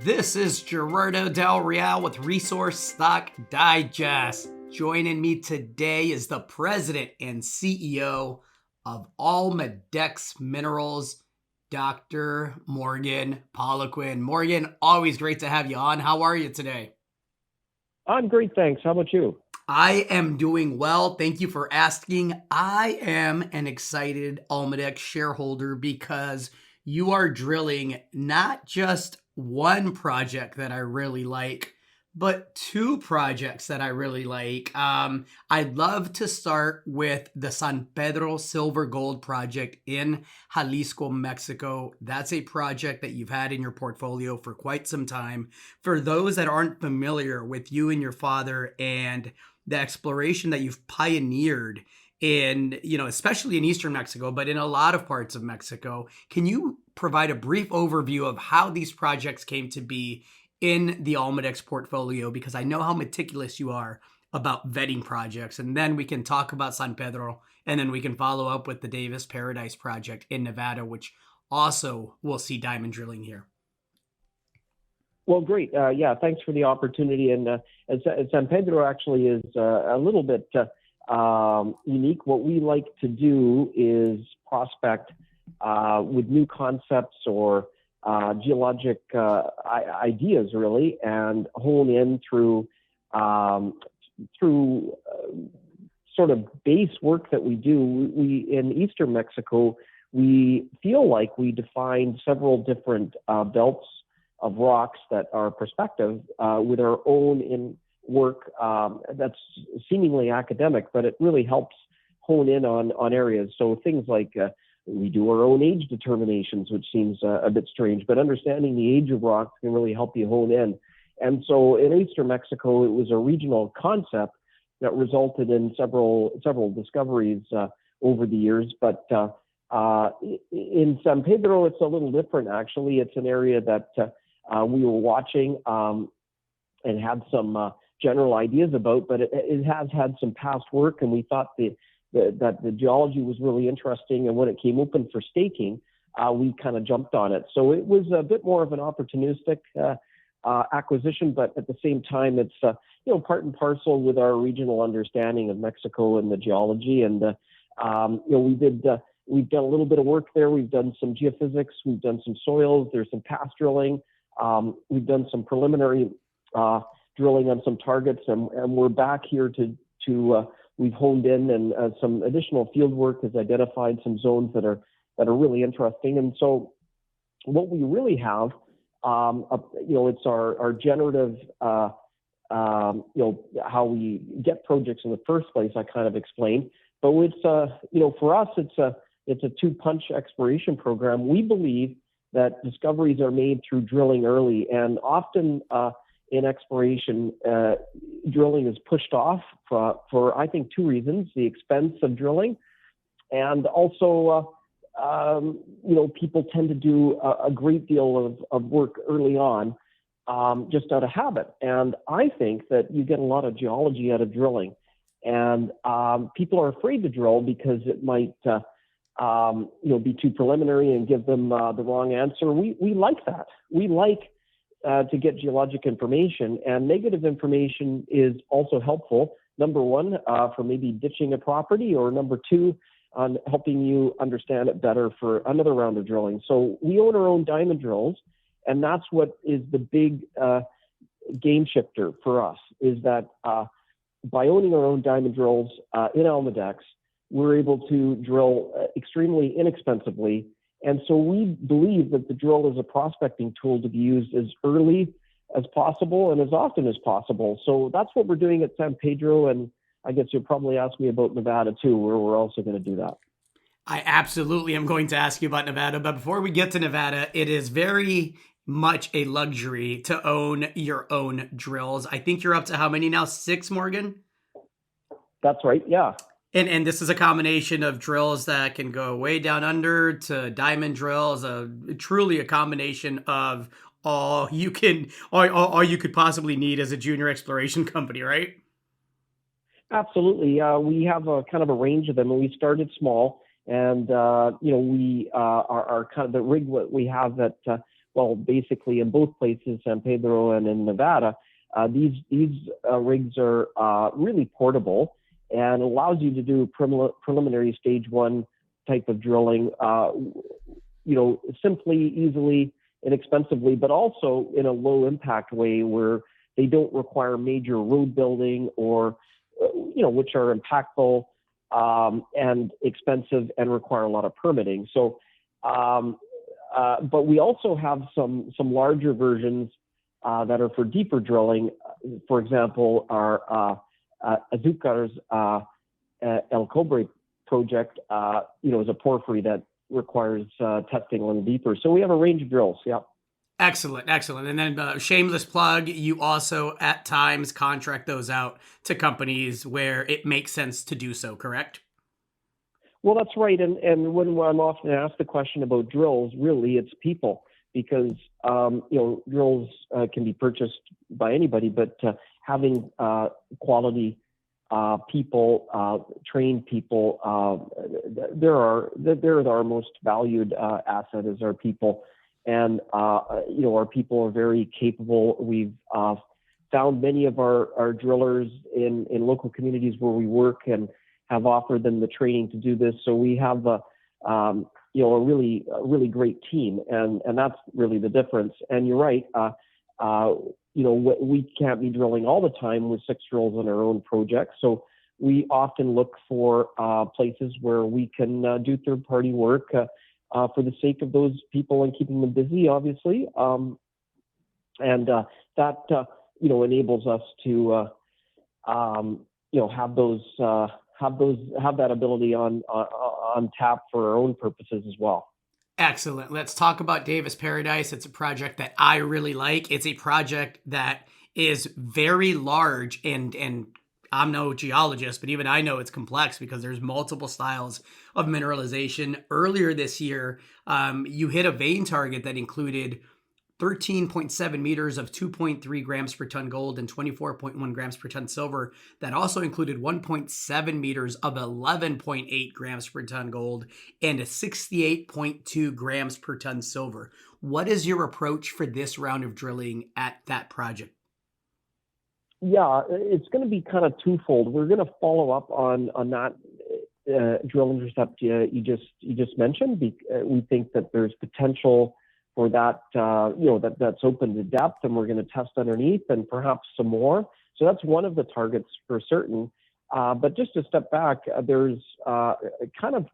This is Gerardo Del Real with Resource Stock Digest. Joining me today is the president and CEO of Almadex Minerals, Dr. Morgan Poliquin. Morgan, always great to have you on. How are you today? I'm great, thanks. How about you? I am doing well. Thank you for asking. I am an excited Almadex shareholder because you are drilling not just one project that I really like, but two projects that I really like. I'd love to start with the San Pedro Silver Gold project in Jalisco, Mexico. That's a project that you've had in your portfolio for quite some time. For those that aren't familiar with you and your father and the exploration that you've pioneered in, especially in Eastern Mexico, but in a lot of parts of Mexico, can you provide a brief overview of how these projects came to be in the Almadex portfolio? Because I know how meticulous you are about vetting projects. And then we can talk about San Pedro, and then we can follow up with the Davis Paradise project in Nevada, which also will see diamond drilling here. Well, great. Yeah, thanks for the opportunity. And San Pedro actually is a little bit unique. What we like to do is prospect with new concepts or geologic ideas, really, and hone in through sort of base work that we do. We in Eastern Mexico, we feel like we defined several different belts of rocks that are prospective with our own in work that's seemingly academic, but it really helps hone in on areas. So things like we do our own age determinations, which seems a bit strange, but understanding the age of rocks can really help you hone in. And so in Eastern Mexico, it was a regional concept that resulted in several discoveries over the years. But in San Pedro, it's a little different, actually. It's an area that we were watching and had some general ideas about, but it has had some past work, and we thought that the geology was really interesting, and when it came open for staking, we kind of jumped on it. So it was a bit more of an opportunistic acquisition, but at the same time, it's part and parcel with our regional understanding of Mexico and the geology. And we've done a little bit of work there. We've done some geophysics. We've done some soils. There's some past drilling. We've done some preliminary drilling on some targets, and we're back here to we've honed in, and some additional field work has identified some zones that are really interesting. And so what we really have, it's our generative, how we get projects in the first place. I kind of explained, but it's for us, it's a two-punch exploration program. We believe that discoveries are made through drilling early, and often in exploration, drilling is pushed off for I think two reasons: the expense of drilling, and also people tend to do a great deal of work early on just out of habit. And I think that you get a lot of geology out of drilling, and people are afraid to drill because it might be too preliminary and give them the wrong answer. We like that. We like to get geologic information, and negative information is also helpful. Number one, for maybe ditching a property, or number two, on helping you understand it better for another round of drilling. So we own our own diamond drills, and that's what is the big game shifter for us, is that by owning our own diamond drills in Almadex, we're able to drill extremely inexpensively. And so we believe that the drill is a prospecting tool to be used as early as possible and as often as possible. So that's what we're doing at San Pedro. And I guess you'll probably ask me about Nevada too, where we're also going to do that. I absolutely am going to ask you about Nevada. But before we get to Nevada, it is very much a luxury to own your own drills. I think you're up to how many now? 6, Morgan? That's right. Yeah. And this is a combination of drills that can go way down under to diamond drills, truly a combination of all you could possibly need as a junior exploration company, right? Absolutely. We have a kind of a range of them, and we started small, and we are kind of the rig what we have that well, basically in both places, San Pedro and in Nevada, these rigs are really portable and allows you to do preliminary stage one type of drilling, simply, easily, inexpensively, but also in a low impact way where they don't require major road building or, which are impactful and expensive and require a lot of permitting. So, but we also have some larger versions that are for deeper drilling. For example, our Azucar's El Cobre project, is a porphyry that requires testing a little deeper. So we have a range of drills. Yeah. Excellent, excellent. And then shameless plug, you also at times contract those out to companies where it makes sense to do so, correct? Well, that's right. And when I'm often asked the question about drills, really it's people, because drills can be purchased by anybody, but having quality people, trained people, they're our most valued asset is our people. And, our people are very capable. We've found many of our drillers in local communities where we work and have offered them the training to do this. So we have a really great team, and that's really the difference. And you're right. We can't be drilling all the time with 6 drills on our own projects. So we often look for places where we can do third-party work for the sake of those people and keeping them busy, obviously. That enables us to have that ability on tap for our own purposes as well. Excellent. Let's talk about Davis Paradise. It's a project that I really like. It's a project that is very large, and I'm no geologist, but even I know it's complex because there's multiple styles of mineralization. Earlier this year, you hit a vein target that included 13.7 meters of 2.3 grams per ton gold and 24.1 grams per ton silver. That also included 1.7 meters of 11.8 grams per ton gold and 68.2 grams per ton silver. What is your approach for this round of drilling at that project? Yeah, it's going to be kind of twofold. We're going to follow up on that drill intercept you just mentioned. We think that there's potential for that, that's open to depth, and we're going to test underneath and perhaps some more. So that's one of the targets for certain. But just to step back, there's kind of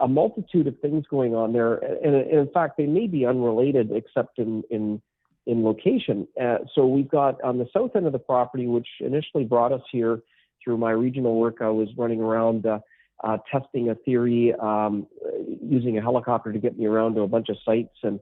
a multitude of things going on there. And in fact, they may be unrelated except in location. So we've got on the south end of the property, which initially brought us here through my regional work. I was running around testing a theory, using a helicopter to get me around to a bunch of sites, and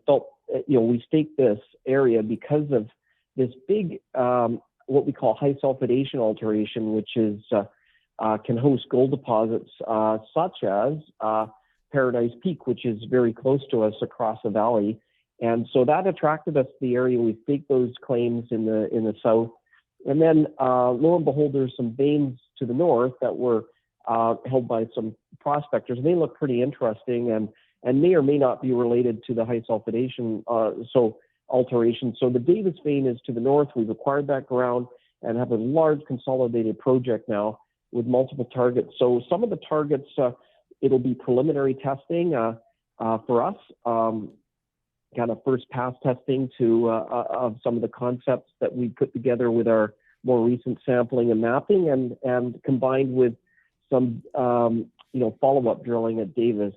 felt, we staked this area because of this big, what we call high sulfidation alteration, which is can host gold deposits such as Paradise Peak, which is very close to us across the valley. And so that attracted us to the area. We staked those claims in the south. And then lo and behold, there's some veins to the north that were held by some prospectors. And they look pretty interesting and may or may not be related to the high sulfidation alteration. So the Davis vein is to the north. We've acquired that ground and have a large consolidated project now with multiple targets. So some of the targets, it'll be preliminary testing for us, kind of first pass testing of some of the concepts that we put together with our more recent sampling and mapping, and combined with some follow-up drilling at Davis.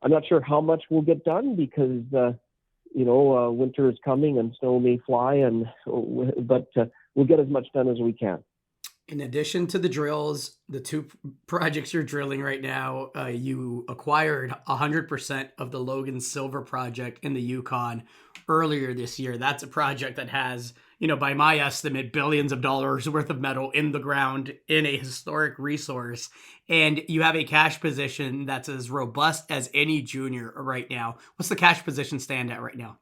I'm not sure how much we'll get done because winter is coming and snow may fly, but we'll get as much done as we can. In addition to the drills, the 2 projects you're drilling right now, you acquired 100% of the Logan Silver project in the Yukon earlier this year. That's a project that has, by my estimate, billions of dollars worth of metal in the ground in a historic resource. And you have a cash position that's as robust as any junior right now. What's the cash position stand at right now?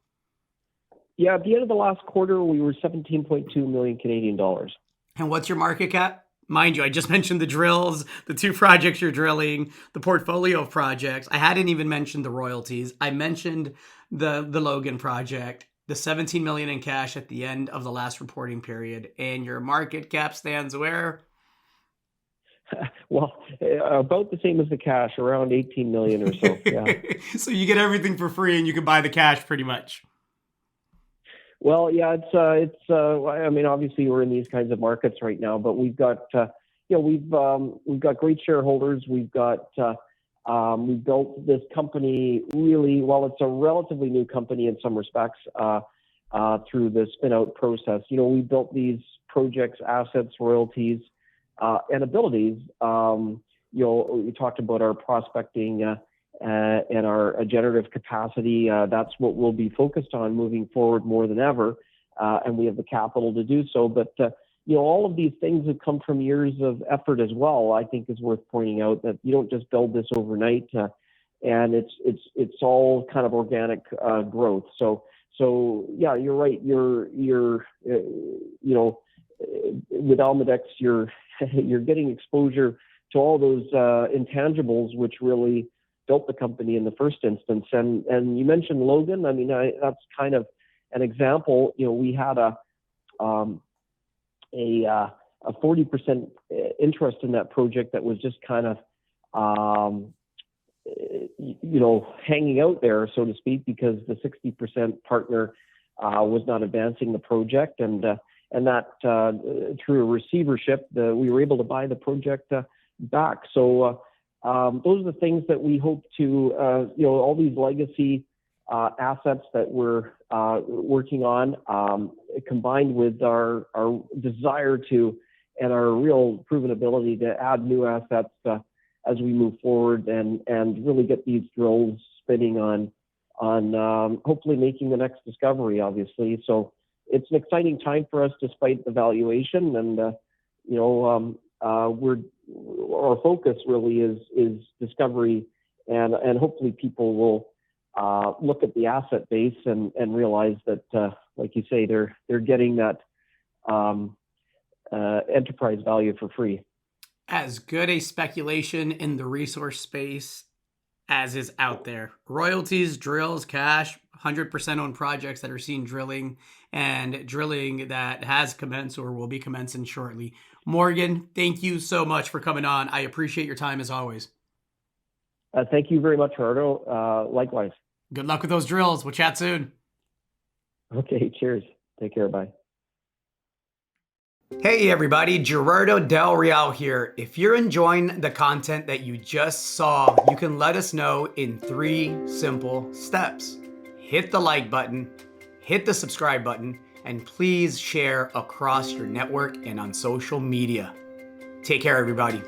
Yeah, at the end of the last quarter, we were 17.2 million Canadian dollars. And what's your market cap? Mind you, I just mentioned the drills, the 2 projects you're drilling, the portfolio of projects. I hadn't even mentioned the royalties. I mentioned the Logan project, the 17 million in cash at the end of the last reporting period, and your market cap stands where? Well, about the same as the cash, around 18 million or so. Yeah. So you get everything for free and you can buy the cash pretty much. Well, yeah, I mean, obviously we're in these kinds of markets right now, but we've got, we've got great shareholders. We've built this company really, well, it's a relatively new company in some respects, through the spin out process. We built these projects, assets, royalties, and abilities. We talked about our prospecting and our generative capacity. That's what we'll be focused on moving forward more than ever, and we have the capital to do so. But all of these things have come from years of effort as well. I think is worth pointing out that you don't just build this overnight, and it's all kind of organic growth. So yeah, you're right. With Almadex, you're getting exposure to all those intangibles which really built the company in the first instance. And you mentioned Logan. I mean, that's kind of an example. We had a 40% interest in that project that was just kind of hanging out there, so to speak, because the 60% partner was not advancing the project, and that through a receivership, we were able to buy the project back. So those are the things that we hope to, all these legacy assets that we're working on, combined with our desire to, and our real proven ability to add new assets as we move forward, and really get these drills spinning on hopefully making the next discovery, obviously. So it's an exciting time for us despite the valuation, and our focus really is discovery, and hopefully people will look at the asset base and realize that, like you say, they're getting that enterprise value for free. As good a speculation in the resource space as is out there. Royalties, drills, cash, 100% owned projects that are seeing drilling, and drilling that has commenced or will be commencing shortly. Morgan, thank you so much for coming on. I appreciate your time as always. Thank you very much, Gerardo. Likewise. Good luck with those drills. We'll chat soon. Okay, cheers. Take care. Bye. Hey everybody, Gerardo Del Real here. If you're enjoying the content that you just saw, you can let us know in 3 simple steps. Hit the like button, hit the subscribe button, and please share across your network and on social media. Take care, everybody.